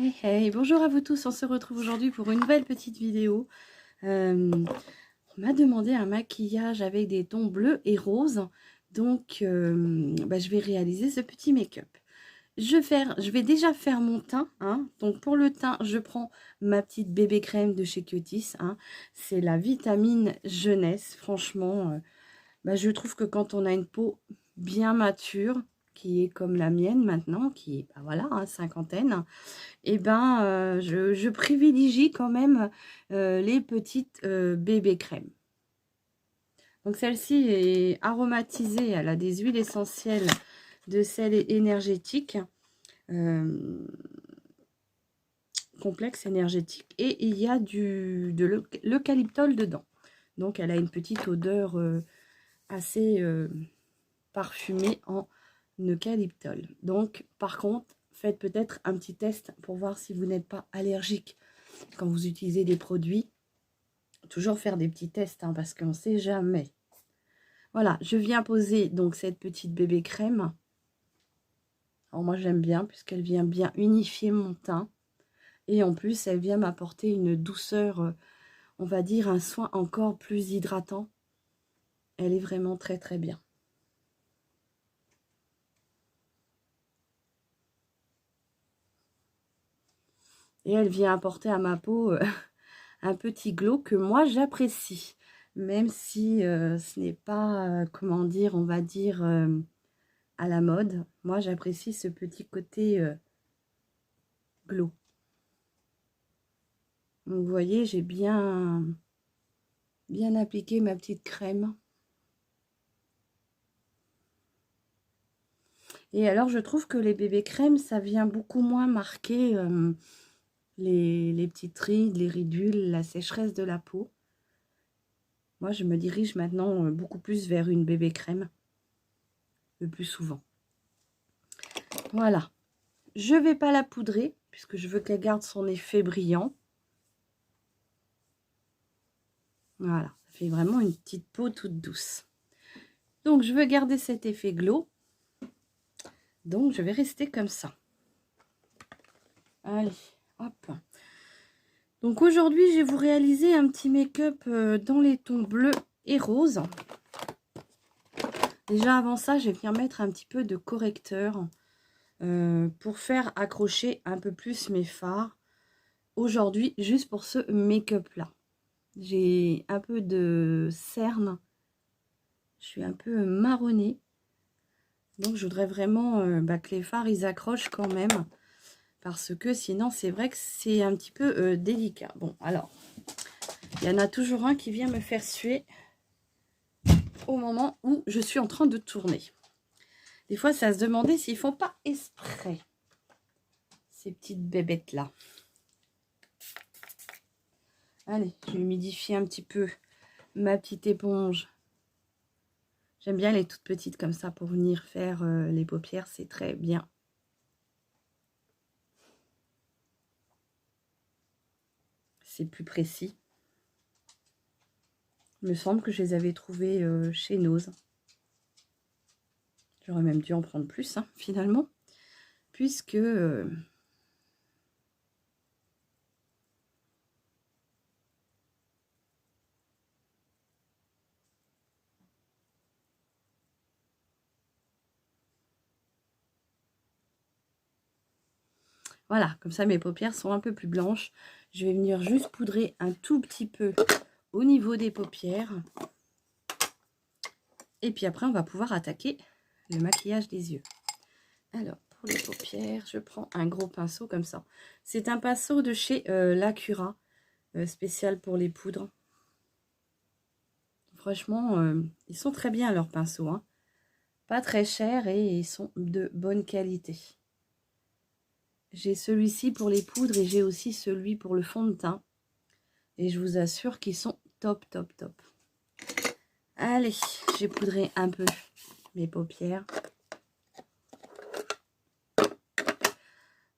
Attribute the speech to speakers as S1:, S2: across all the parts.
S1: Hey hey, bonjour à vous tous, on se retrouve aujourd'hui pour une nouvelle petite vidéo. On m'a demandé un maquillage avec des tons bleus et roses, donc je vais réaliser ce petit make-up. Je vais déjà faire mon teint, hein. Donc pour le teint, je prends ma petite bébé crème de chez Cutis, hein. C'est la vitamine jeunesse, franchement, je trouve que quand on a une peau bien mature, qui est comme la mienne maintenant, qui est, voilà, hein, cinquantaine, et je privilégie quand même les petites bébé crèmes. Donc celle-ci est aromatisée, elle a des huiles essentielles de sel énergétique, complexe énergétique, et il y a de l'eucalyptol dedans. Donc elle a une petite odeur assez parfumée en eucalyptol. Donc par contre, faites peut-être un petit test pour voir si vous n'êtes pas allergique quand vous utilisez des produits. Toujours faire des petits tests, hein, parce qu'on ne sait jamais. Voilà, je viens poser donc cette petite bébé crème. Alors moi j'aime bien puisqu'elle vient bien unifier mon teint. Et en plus elle vient m'apporter une douceur, on va dire un soin encore plus hydratant. Elle est vraiment très très bien. Et elle vient apporter à ma peau un petit glow que moi j'apprécie. Même si ce n'est pas, comment dire, on va dire à la mode. Moi j'apprécie ce petit côté glow. Donc vous voyez, j'ai bien appliqué ma petite crème. Et alors je trouve que les bébés crèmes, ça vient beaucoup moins marquer les petites rides, les ridules, la sécheresse de la peau. Moi je me dirige maintenant beaucoup plus vers une bébé crème, le plus souvent. Voilà, je vais pas la poudrer puisque je veux qu'elle garde son effet brillant. Voilà, ça fait vraiment une petite peau toute douce. Donc je veux garder cet effet glow. Donc je vais rester comme ça. Allez, hop. Donc aujourd'hui, je vais vous réaliser un petit make-up dans les tons bleus et roses. Déjà avant ça, je vais venir mettre un petit peu de correcteur pour faire accrocher un peu plus mes fards. Aujourd'hui, juste pour ce make-up là. J'ai un peu de cerne. Je suis un peu marronnée. Donc je voudrais vraiment que les fards, ils accrochent quand même. Parce que sinon, c'est vrai que c'est un petit peu délicat. Bon, alors, il y en a toujours un qui vient me faire suer au moment où je suis en train de tourner. Des fois, ça se demandait s'ils font pas exprès, ces petites bébêtes-là. Allez, je vais humidifier un petit peu ma petite éponge. J'aime bien les toutes petites comme ça pour venir faire les paupières, c'est très bien. C'est plus précis. Il me semble que je les avais trouvées chez Nose. J'aurais même dû en prendre plus, hein, finalement. Puisque... voilà, comme ça mes paupières sont un peu plus blanches. Je vais venir juste poudrer un tout petit peu au niveau des paupières. Et puis après, on va pouvoir attaquer le maquillage des yeux. Alors, pour les paupières, je prends un gros pinceau comme ça. C'est un pinceau de chez Lacura, spécial pour les poudres. Franchement, ils sont très bien leurs pinceaux, hein. Pas très chers et ils sont de bonne qualité. J'ai celui-ci pour les poudres et j'ai aussi celui pour le fond de teint. Et je vous assure qu'ils sont top, top, top. Allez, j'ai poudré un peu mes paupières.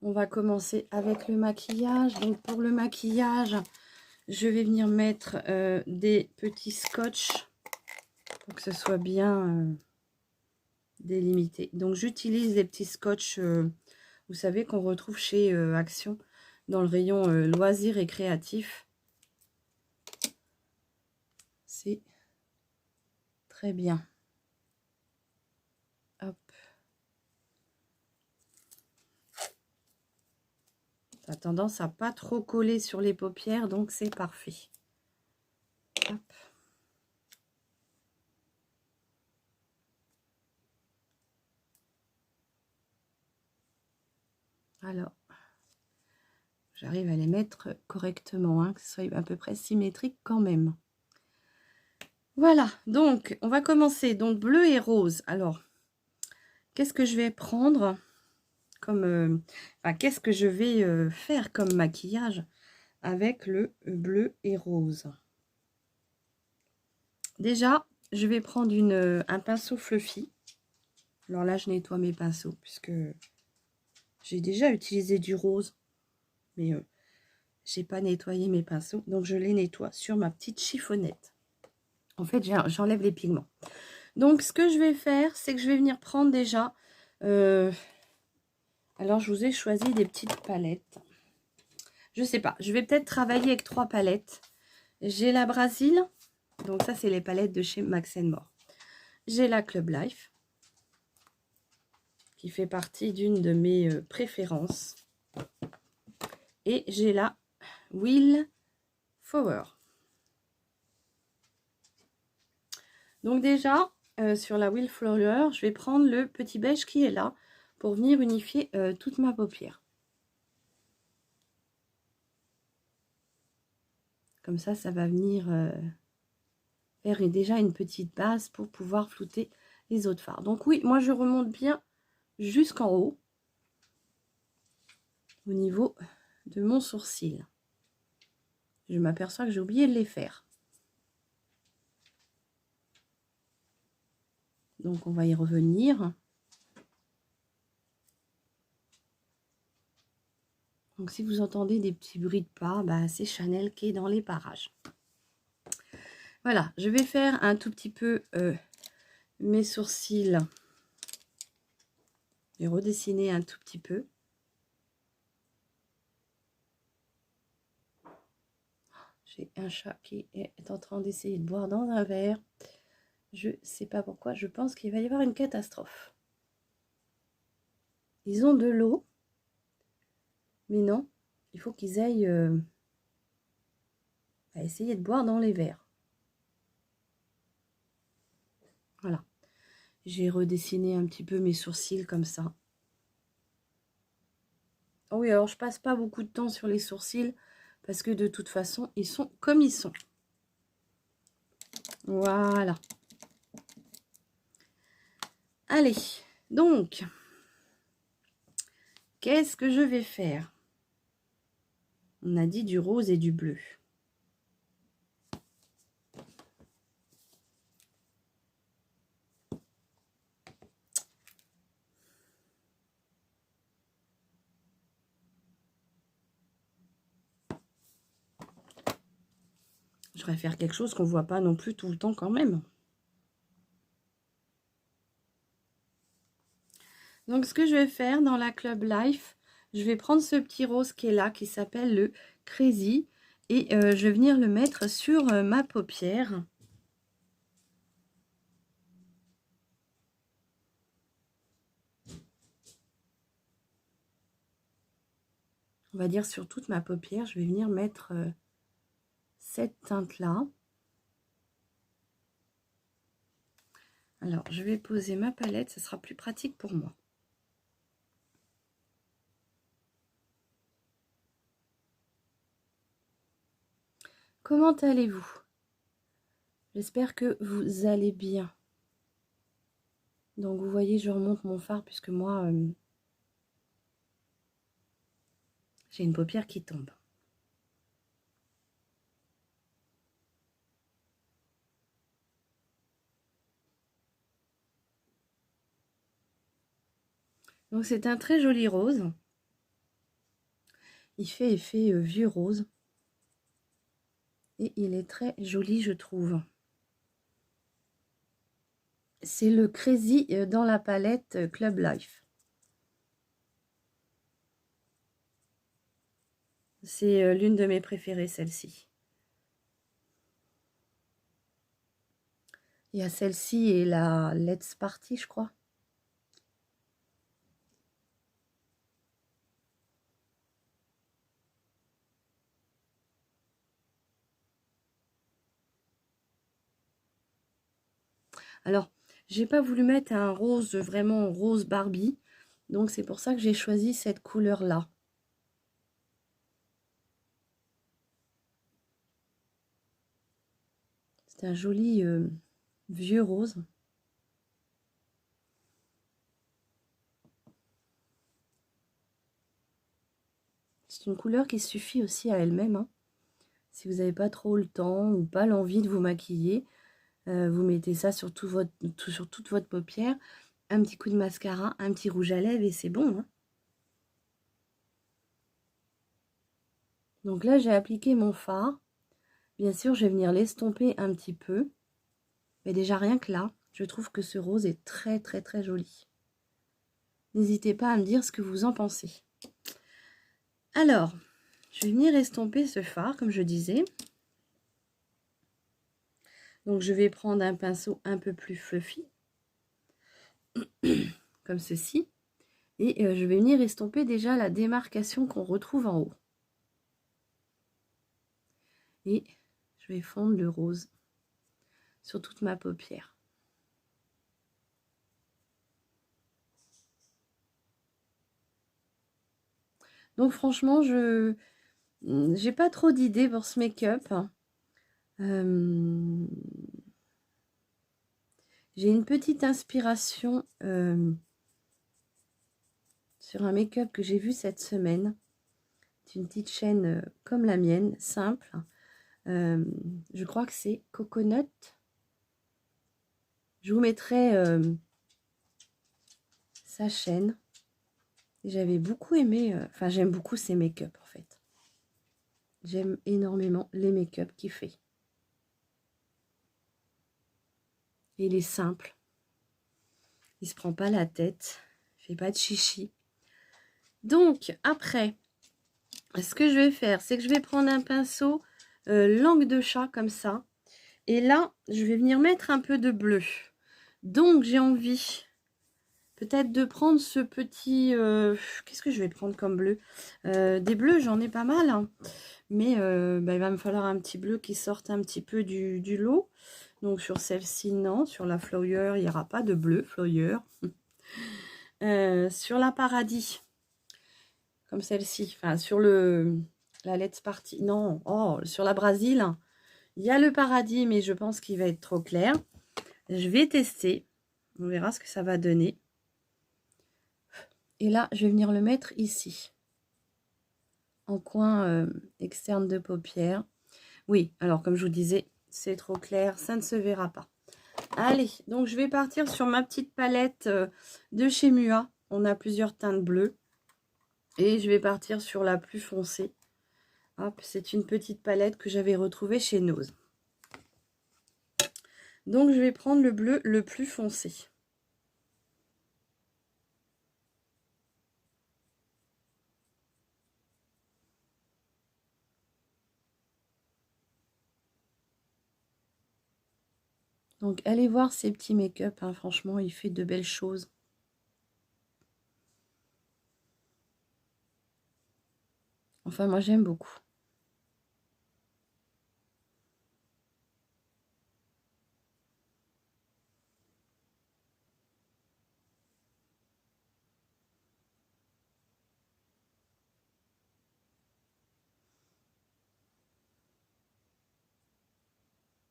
S1: On va commencer avec le maquillage. Donc pour le maquillage, je vais venir mettre des petits scotch pour que ce soit bien délimité. Donc j'utilise des petits scotch, vous savez, qu'on retrouve chez Action. dans le rayon loisirs et créatifs. C'est très bien. Hop. Ça a tendance à pas trop coller sur les paupières, donc c'est parfait. Hop. Alors, j'arrive à les mettre correctement, hein, que ce soit à peu près symétrique quand même. Voilà, donc on va commencer. Donc bleu et rose. Alors, qu'est-ce que je vais prendre comme... qu'est-ce que je vais faire comme maquillage avec le bleu et rose? Déjà, je vais prendre un pinceau fluffy. Alors là, je nettoie mes pinceaux puisque j'ai déjà utilisé du rose. Mais j'ai pas nettoyé mes pinceaux. Donc, je les nettoie sur ma petite chiffonnette. En fait, j'enlève les pigments. Donc, ce que je vais faire, c'est que je vais venir prendre déjà... alors, je vous ai choisi des petites palettes. Je sais pas. Je vais peut-être travailler avec 3 palettes. J'ai la Brésil. Donc, ça, c'est les palettes de chez Max & More. J'ai la Club Life, qui fait partie d'une de mes préférences. Et j'ai la Will Flower. Donc déjà, sur la Will Flower, je vais prendre le petit beige qui est là pour venir unifier toute ma paupière. Comme ça, ça va venir faire déjà une petite base pour pouvoir flouter les autres fards. Donc oui, moi je remonte bien jusqu'en haut, au niveau de mon sourcil. Je m'aperçois que j'ai oublié de les faire. Donc on va y revenir. Donc si vous entendez des petits bruits de pas, bah, c'est Chanel qui est dans les parages. Voilà, je vais faire un tout petit peu mes sourcils. Je vais redessiner un tout petit peu. J'ai un chat qui est en train d'essayer de boire dans un verre. Je ne sais pas pourquoi, je pense qu'il va y avoir une catastrophe. Ils ont de l'eau, mais non, il faut qu'ils aillent à essayer de boire dans les verres. Voilà. J'ai redessiné un petit peu mes sourcils comme ça. Oh oui, alors je passe pas beaucoup de temps sur les sourcils parce que de toute façon, ils sont comme ils sont. Voilà. Allez, donc, qu'est-ce que je vais faire? On a dit du rose et du bleu. Je vais faire quelque chose qu'on ne voit pas non plus tout le temps quand même. Donc, ce que je vais faire dans la Club Life, je vais prendre ce petit rose qui est là, qui s'appelle le Crazy. Et je vais venir le mettre sur ma paupière. On va dire sur toute ma paupière, je vais venir mettre cette teinte-là. Alors, je vais poser ma palette, ce sera plus pratique pour moi. Comment allez-vous? J'espère que vous allez bien. Donc, vous voyez, je remonte mon fard puisque moi, j'ai une paupière qui tombe. Donc, c'est un très joli rose. Il fait effet vieux rose. Et il est très joli, je trouve. C'est le Crazy dans la palette Club Life. C'est l'une de mes préférées, celle-ci. Il y a celle-ci et la Let's Party, je crois. Alors, j'ai pas voulu mettre un rose, vraiment rose Barbie. Donc, c'est pour ça que j'ai choisi cette couleur-là. C'est un joli vieux rose. C'est une couleur qui suffit aussi à elle-même, hein. Si vous n'avez pas trop le temps ou pas l'envie de vous maquiller, vous mettez ça sur, sur toute votre paupière, un petit coup de mascara, un petit rouge à lèvres et c'est bon, hein. Donc là, j'ai appliqué mon fard. Bien sûr, je vais venir l'estomper un petit peu. Mais déjà, rien que là, je trouve que ce rose est très, très, très joli. N'hésitez pas à me dire ce que vous en pensez. Alors, je vais venir estomper ce fard, comme je disais. Donc, je vais prendre un pinceau un peu plus fluffy, comme ceci. Et je vais venir estomper déjà la démarcation qu'on retrouve en haut. Et je vais fondre le rose sur toute ma paupière. Donc franchement, je n'ai pas trop d'idées pour ce make-up. J'ai une petite inspiration sur un make-up que j'ai vu cette semaine. C'est une petite chaîne comme la mienne, simple. Je crois que c'est Coconut. Je vous mettrai sa chaîne. J'avais beaucoup aimé, enfin j'aime beaucoup ses make-up en fait. J'aime énormément les make-up qu'il fait. Et il est simple. Il se prend pas la tête. Il fait pas de chichi. Donc après, ce que je vais faire, c'est que je vais prendre un pinceau langue de chat comme ça. Et là, je vais venir mettre un peu de bleu. Donc j'ai envie peut-être de prendre ce petit... qu'est-ce que je vais prendre comme bleu? Des bleus, j'en ai pas mal. Hein. Mais bah, il va me falloir un petit bleu qui sorte un petit peu du lot. Donc sur celle-ci, non. Sur la Floyer, il n'y aura pas de bleu Floyer. Sur la Paradis, comme celle-ci. Enfin, sur la Let's Party. Non, oh, sur la Brésil, il y a le Paradis, mais je pense qu'il va être trop clair. Je vais tester. On verra ce que ça va donner. Et là, je vais venir le mettre ici. En coin externe de paupière. Oui, alors comme je vous disais, c'est trop clair, ça ne se verra pas. Allez, donc je vais partir sur ma petite palette de chez Mua. On a plusieurs teintes bleues. Et je vais partir sur la plus foncée. Hop, c'est une petite palette que j'avais retrouvée chez Nose. Donc je vais prendre le bleu le plus foncé. Donc allez voir ces petits make-up, hein, franchement, il fait de belles choses. Enfin, moi j'aime beaucoup.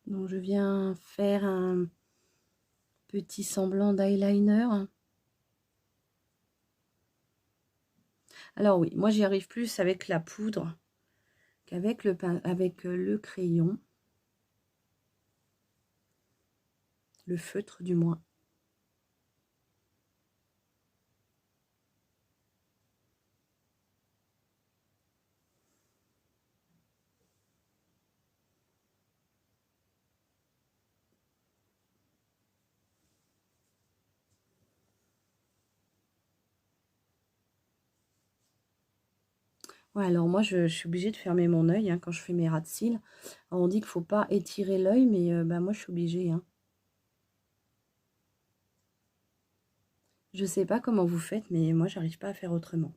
S1: Donc je viens faire un petit semblant d'eyeliner. Alors oui, moi j'y arrive plus avec la poudre qu'avec le crayon. Le feutre du moins. Ouais, alors moi, je suis obligée de fermer mon œil hein, quand je fais mes ras de cils. Alors, on dit qu'il ne faut pas étirer l'œil, mais bah, moi, je suis obligée. Hein. Je sais pas comment vous faites, mais moi, j'arrive pas à faire autrement.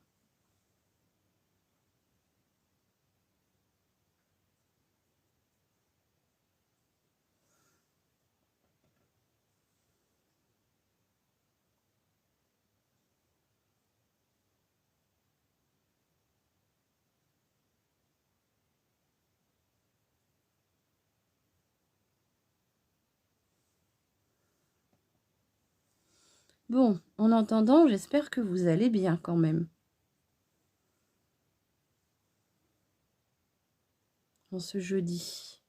S1: Bon, en attendant, j'espère que vous allez bien quand même. En ce jeudi.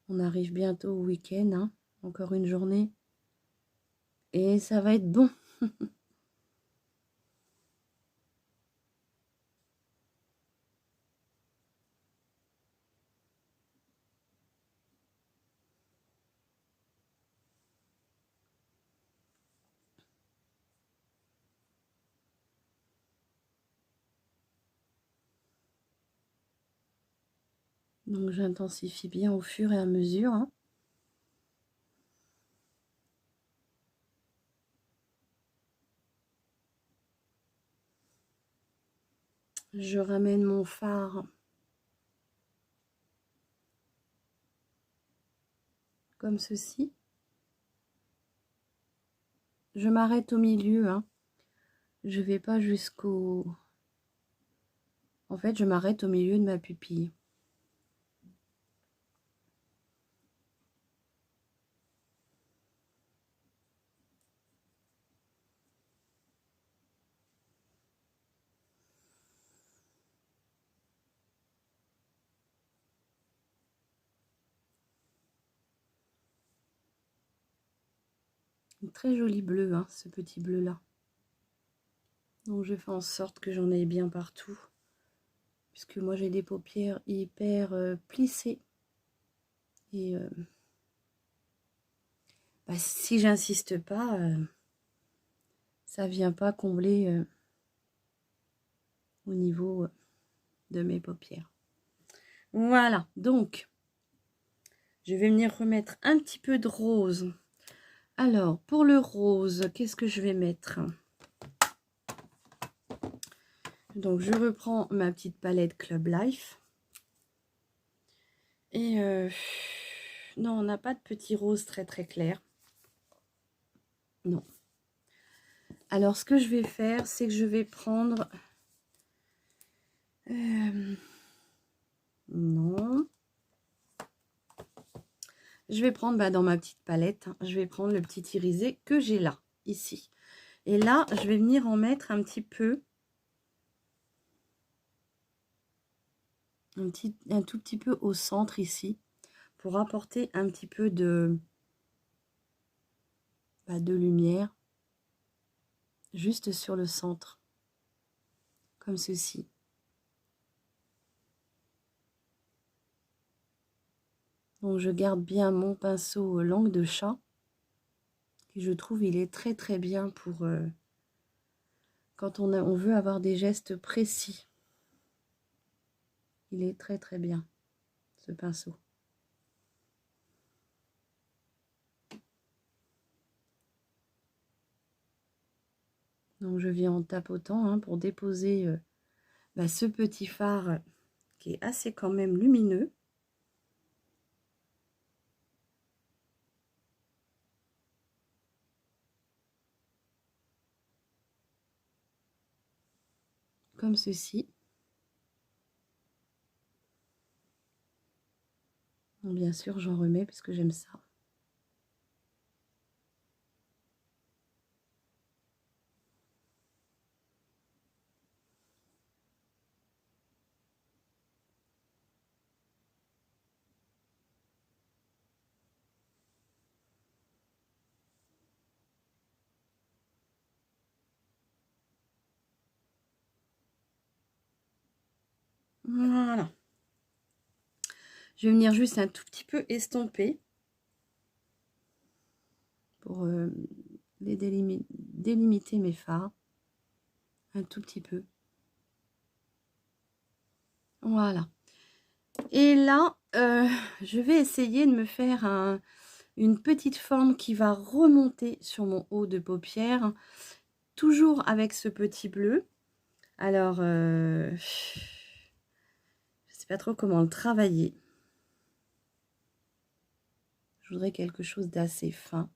S1: On arrive bientôt au week-end, hein. Encore une journée. Et ça va être bon. Donc j'intensifie bien au fur et à mesure. Hein. Je ramène mon fard comme ceci. Je m'arrête au milieu. Hein. Je vais pas jusqu'au... En fait, je m'arrête au milieu de ma pupille. Un très joli bleu, hein, ce petit bleu-là. Donc je fais en sorte que j'en ai bien partout. Puisque moi j'ai des paupières hyper plissées. Et bah, si j'insiste pas, ça vient pas combler au niveau de mes paupières. Voilà, donc je vais venir remettre un petit peu de rose. Alors, pour le rose, qu'est-ce que je vais mettre? Donc, je reprends ma petite palette Club Life. Et non, on n'a pas de petit rose très très clair. Non. Alors, ce que je vais faire, c'est que je vais prendre... non. Je vais prendre dans ma petite palette, hein, je vais prendre le petit irisé que j'ai là, ici. Et là, je vais venir en mettre un petit peu, un tout petit peu au centre ici, pour apporter un petit peu de lumière, juste sur le centre, comme ceci. Donc je garde bien mon pinceau langue de chat, qui je trouve il est très très bien pour quand on veut avoir des gestes précis. Il est très très bien, ce pinceau. Donc je viens en tapotant hein, pour déposer ce petit fard qui est assez quand même lumineux. Comme ceci. Bon, bien sûr, j'en remets parce que j'aime ça. Voilà. Je vais venir juste un tout petit peu estomper pour délimiter mes fards. Un tout petit peu. Voilà. Et là, je vais essayer de me faire une petite forme qui va remonter sur mon haut de paupière, toujours avec ce petit bleu. Alors, je ne sais pas trop comment le travailler. Je voudrais quelque chose d'assez fin.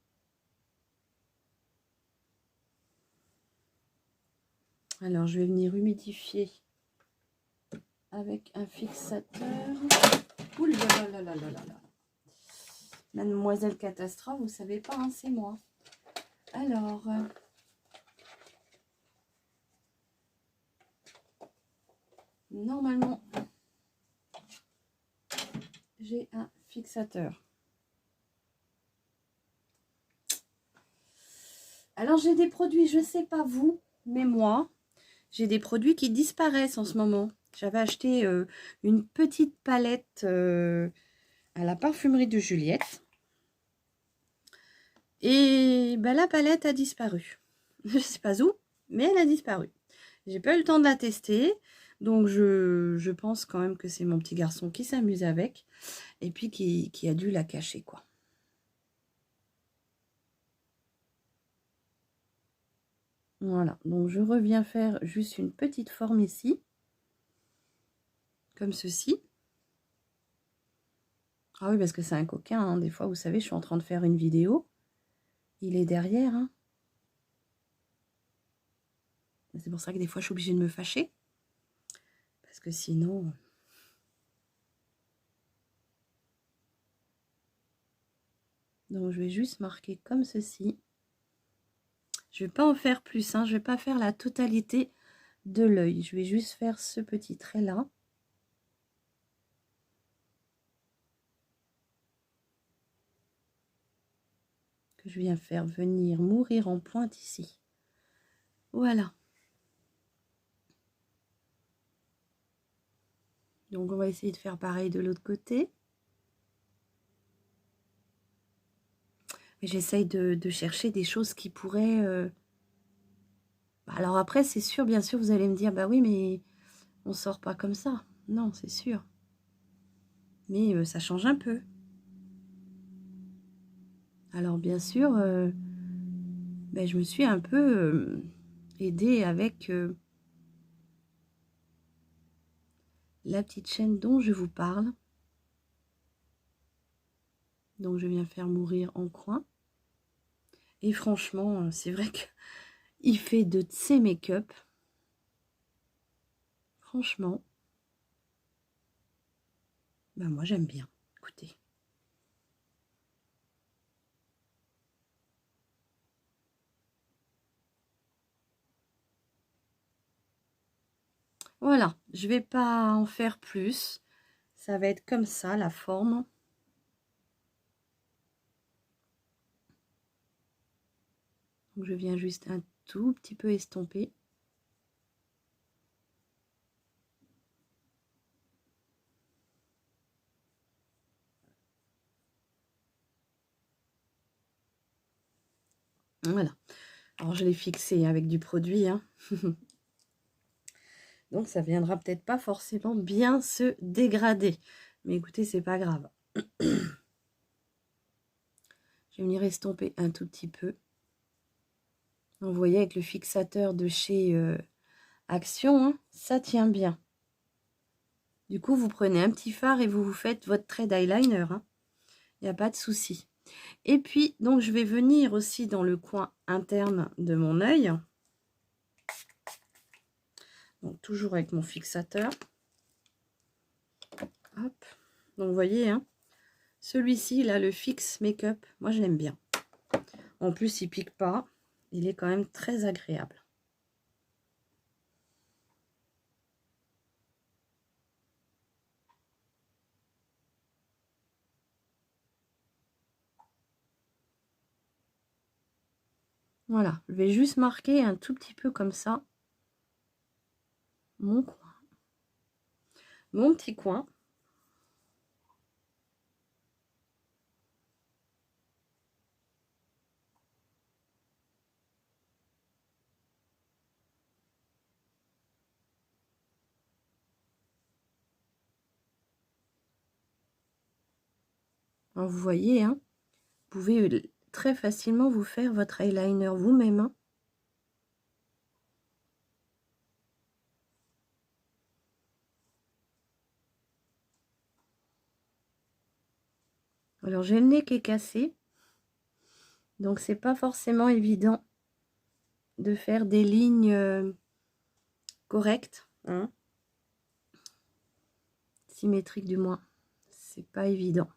S1: Alors, je vais venir humidifier avec un fixateur. Ouh là là là là là là. Mademoiselle Catastrophe, vous savez pas, hein, c'est moi. Alors, normalement, j'ai un fixateur. Alors, j'ai des produits, je sais pas vous, mais moi, j'ai des produits qui disparaissent en ce moment. J'avais acheté une petite palette à la parfumerie de Juliette. Et ben, la palette a disparu. Je ne sais pas où, mais elle a disparu. J'ai pas eu le temps de la tester. Donc, je pense quand même que c'est mon petit garçon qui s'amuse avec. Et puis, qui a dû la cacher, quoi. Voilà. Donc, je reviens faire juste une petite forme ici. Comme ceci. Ah oui, parce que c'est un coquin. Hein. Des fois, vous savez, je suis en train de faire une vidéo. Il est derrière. Hein. C'est pour ça que des fois, je suis obligée de me fâcher. Parce que sinon... Donc, je vais juste marquer comme ceci. Je ne vais pas en faire plus. Hein. Je ne vais pas faire la totalité de l'œil. Je vais juste faire ce petit trait-là. Que je viens faire venir mourir en pointe ici. Voilà. Donc, on va essayer de faire pareil de l'autre côté. J'essaye de chercher des choses qui pourraient... Alors après, c'est sûr, bien sûr, vous allez me dire, bah oui, mais on sort pas comme ça. Non, c'est sûr. Mais ça change un peu. Alors bien sûr, ben, je me suis un peu aidée avec la petite chaîne dont je vous parle. Donc je viens faire mourir en coin. Et franchement, c'est vrai qu'il fait de ses make-up. Franchement, ben moi j'aime bien. Écoutez. Voilà, je vais pas en faire plus. Ça va être comme ça, la forme. Donc je viens juste un tout petit peu estomper. Voilà. Alors je l'ai fixé avec du produit. Hein. Donc ça viendra peut-être pas forcément bien se dégrader. Mais écoutez, c'est pas grave. Je vais venir estomper un tout petit peu. Vous voyez avec le fixateur de chez Action, hein, ça tient bien. Du coup, vous prenez un petit fard et vous vous faites votre trait d'eyeliner. Hein. Il n'y a pas de souci. Et puis, donc, je vais venir aussi dans le coin interne de mon œil. Donc, toujours avec mon fixateur. Hop. Donc, vous voyez, hein, celui-ci, là, le Fix Make-up, moi, je l'aime bien. En plus, il pique pas. Il est quand même très agréable. Voilà, je vais juste marquer un tout petit peu comme ça mon coin. Mon petit coin. Alors, vous voyez, hein, vous pouvez très facilement vous faire votre eyeliner vous-même. Hein. Alors, j'ai le nez qui est cassé. Donc, c'est pas forcément évident de faire des lignes correctes. Hein. Symétriques du moins. C'est pas évident.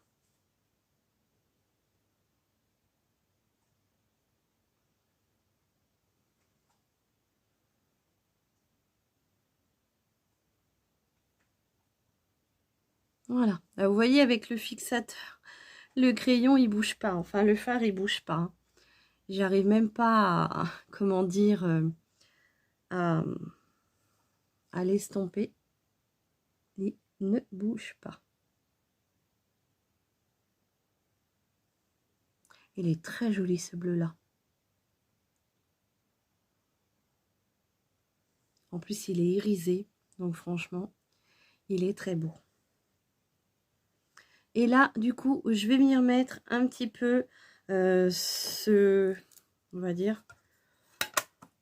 S1: Voilà. Là, vous voyez, avec le fixateur, le crayon, il bouge pas. Enfin, le fard, il bouge pas. Hein. J'arrive même pas à comment dire, à l'estomper. Il ne bouge pas. Il est très joli, ce bleu-là. En plus, il est irisé. Donc, franchement, il est très beau. Et là, du coup, je vais venir mettre un petit peu on va dire,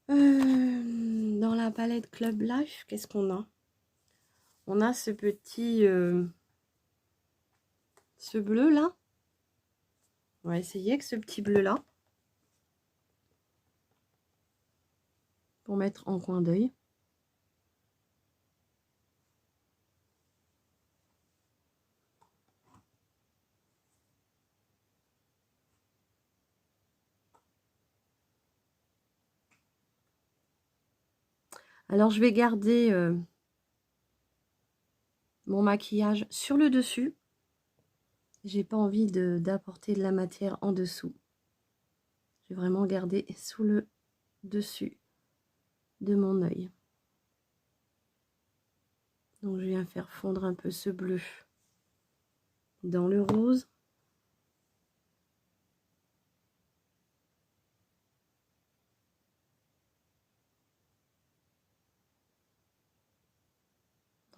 S1: dans la palette Club Life, qu'est-ce qu'on a? On a ce petit, ce bleu-là. On va essayer avec ce petit bleu-là. Pour mettre en coin d'œil. Alors, je vais garder mon maquillage sur le dessus. J'ai pas envie d'apporter de la matière en dessous. Je vais vraiment garder sous le dessus de mon œil. Donc, je viens faire fondre un peu ce bleu dans le rose.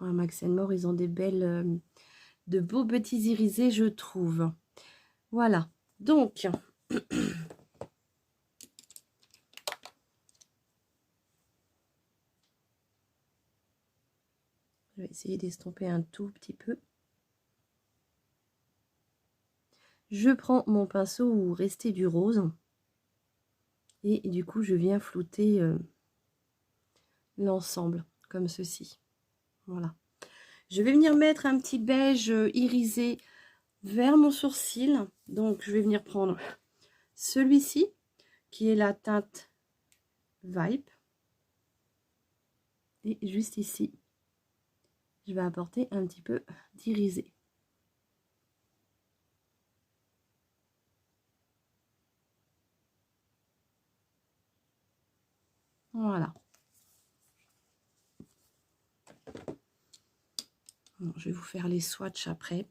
S1: Dans la Max & More, ils ont des belles, de beaux petits irisés, je trouve. Voilà. Donc, je vais essayer d'estomper un tout petit peu. Je prends mon pinceau où restait du rose. Et du coup, je viens flouter l'ensemble, comme ceci. Voilà. Je vais venir mettre un petit beige irisé vers mon sourcil. Donc, je vais venir prendre celui-ci, qui est la teinte Vibe. Et juste ici, je vais apporter un petit peu d'irisé. Voilà. Bon, je vais vous faire les swatchs après.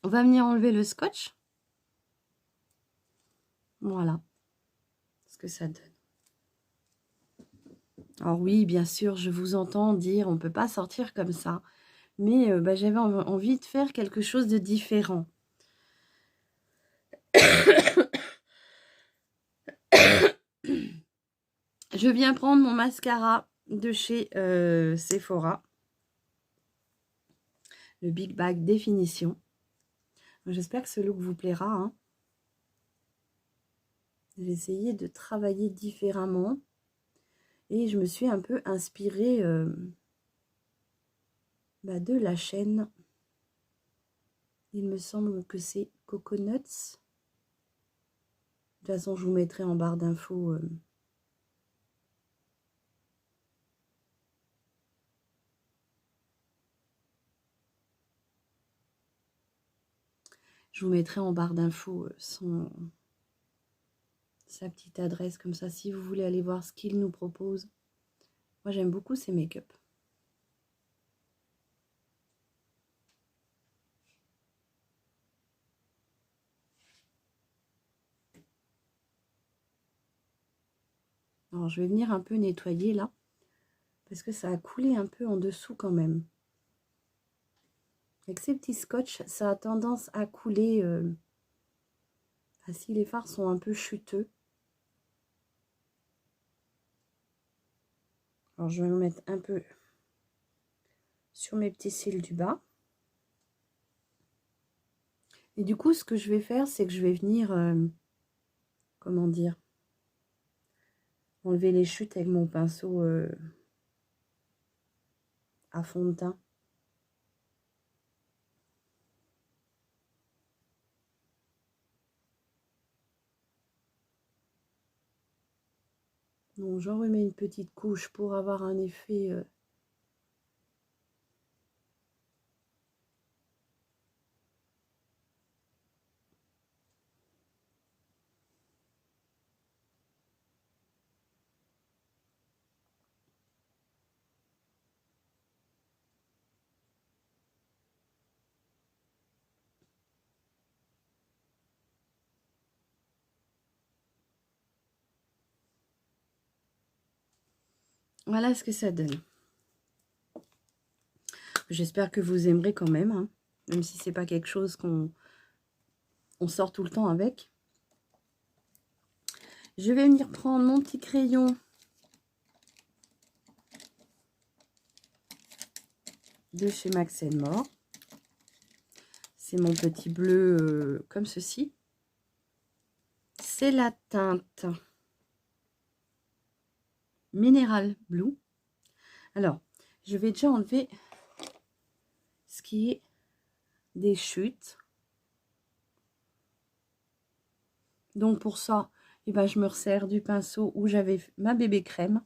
S1: On va venir enlever le scotch. Voilà ce que ça donne. Alors oui, bien sûr, je vous entends dire on ne peut pas sortir comme ça. Mais j'avais envie de faire quelque chose de différent. Je viens prendre mon mascara de chez Sephora. Le Big Bag Définition. J'espère que ce look vous plaira. Hein. J'ai essayé de travailler différemment. Et je me suis un peu inspirée de la chaîne. Il me semble que c'est Coconuts. De toute façon, je vous mettrai en barre d'infos. Je vous mettrai en barre d'infos sa petite adresse, comme ça, si vous voulez aller voir ce qu'il nous propose. Moi, j'aime beaucoup ces make-up. Alors, je vais venir un peu nettoyer là, parce que ça a coulé un peu en dessous quand même. Avec ces petits scotch, ça a tendance à couler si les fards sont un peu chuteux. Alors je vais me mettre un peu sur mes petits cils du bas. Et du coup, ce que je vais faire, c'est que je vais venir, comment dire, enlever les chutes avec mon pinceau à fond de teint. Donc j'en remets une petite couche pour avoir un effet voilà ce que ça donne. J'espère que vous aimerez quand même, hein, même si c'est pas quelque chose qu'on sort tout le temps avec. Je vais venir prendre mon petit crayon de chez Max & More. C'est mon petit bleu comme ceci. C'est la teinte Mineral Blue. Alors, je vais déjà enlever ce qui est des chutes. Donc pour ça, eh ben, je me resserre du pinceau où j'avais ma bébé crème.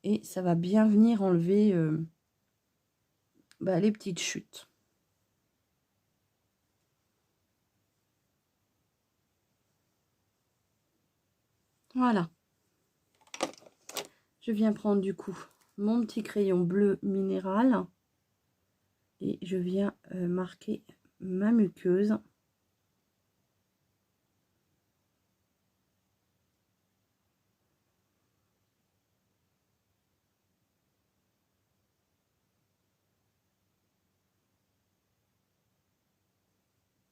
S1: Et ça va bien venir enlever les petites chutes. Voilà. Je viens prendre du coup mon petit crayon bleu minéral. Et je viens marquer ma muqueuse.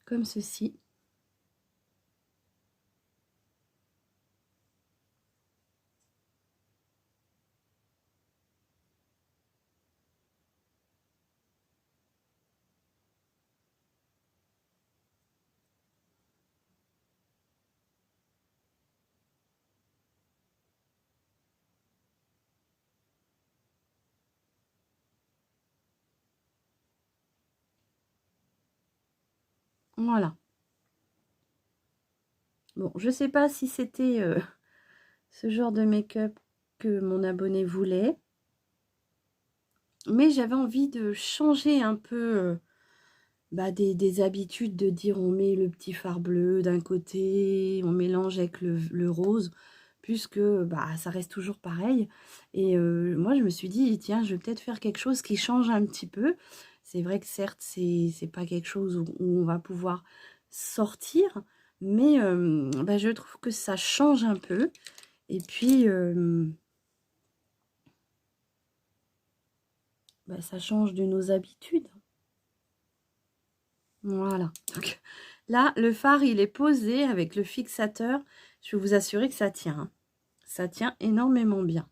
S1: Comme ceci. Voilà. Bon, je sais pas si c'était ce genre de make-up que mon abonné voulait. Mais j'avais envie de changer un peu des habitudes de dire on met le petit fard bleu d'un côté, on mélange avec le rose, puisque ça reste toujours pareil. Et moi je me suis dit, tiens, je vais peut-être faire quelque chose qui change un petit peu. C'est vrai que certes, c'est pas quelque chose où on va pouvoir sortir, mais je trouve que ça change un peu. Et puis, ça change de nos habitudes. Voilà. Donc, là, le fard, il est posé avec le fixateur. Je vais vous assurer que ça tient. Hein. Ça tient énormément bien.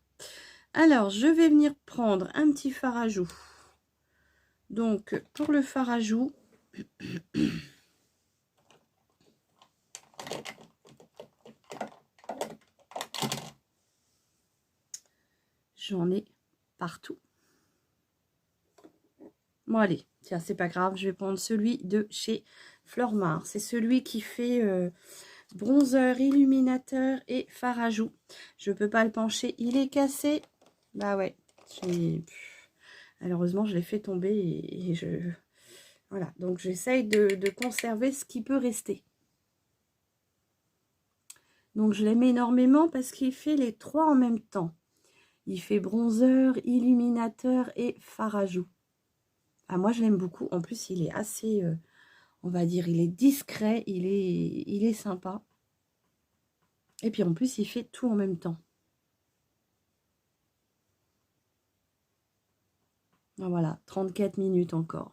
S1: Alors, je vais venir prendre un petit fard à joues. Donc, pour le fard à joues, j'en ai partout. Bon, allez, tiens, c'est pas grave. Je vais prendre celui de chez Flormar. C'est celui qui fait bronzer, illuminateur et fard à joues. Je peux pas le pencher. Il est cassé. Bah ouais. Malheureusement, je l'ai fait tomber et je... Voilà, donc j'essaye de conserver ce qui peut rester. Donc je l'aime énormément parce qu'il fait les trois en même temps. Il fait bronzer, illuminateur et fard à joues. Ah, moi je l'aime beaucoup. En plus, il est assez, on va dire, il est discret, il est sympa. Et puis en plus, il fait tout en même temps. Voilà, 34 minutes encore.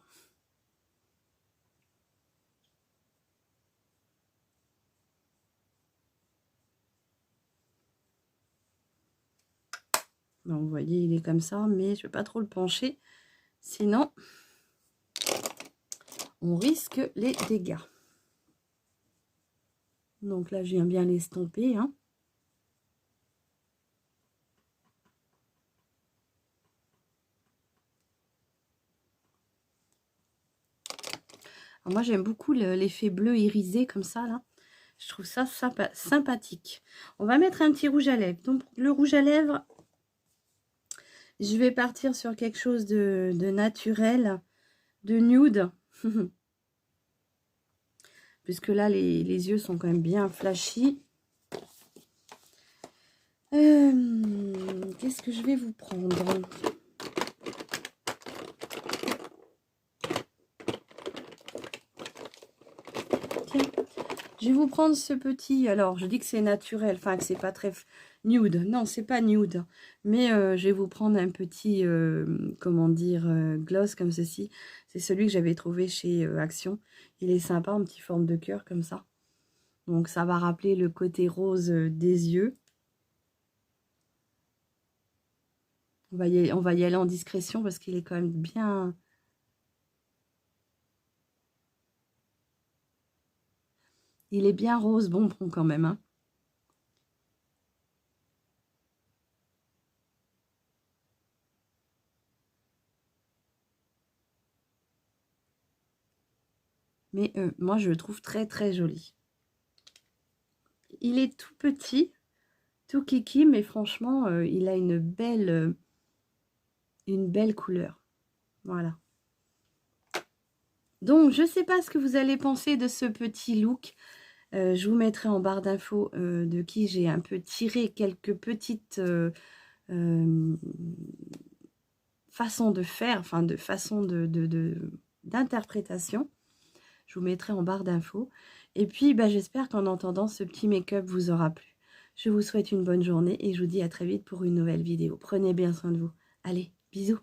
S1: Donc, vous voyez, il est comme ça, mais je ne vais pas trop le pencher. Sinon, on risque les dégâts. Donc là, je viens bien l'estomper, hein. Alors moi, j'aime beaucoup l'effet bleu irisé comme ça, là. Je trouve ça sympathique. On va mettre un petit rouge à lèvres. Donc, le rouge à lèvres, je vais partir sur quelque chose de naturel, de nude. Puisque là, les yeux sont quand même bien flashy. Qu'est-ce que je vais vous prendre ? Tiens, je vais vous prendre ce petit. Alors, je dis que c'est naturel, enfin que c'est pas très nude. Non, c'est pas nude. Mais je vais vous prendre un petit, comment dire, gloss comme ceci. C'est celui que j'avais trouvé chez Action. Il est sympa en petite forme de cœur comme ça. Donc, ça va rappeler le côté rose des yeux. On va y aller en discrétion parce qu'il est quand même bien... Il est bien rose bonbon quand même, hein. Mais moi, je le trouve très, très joli. Il est tout petit, tout kiki, mais franchement, il a une belle couleur. Voilà. Donc, je ne sais pas ce que vous allez penser de ce petit look. Je vous mettrai en barre d'infos de qui j'ai un peu tiré quelques petites façons de faire, enfin, de façons d'interprétation. Je vous mettrai en barre d'infos. Et puis, bah, j'espère qu'en entendant ce petit make-up vous aura plu. Je vous souhaite une bonne journée et je vous dis à très vite pour une nouvelle vidéo. Prenez bien soin de vous. Allez, bisous.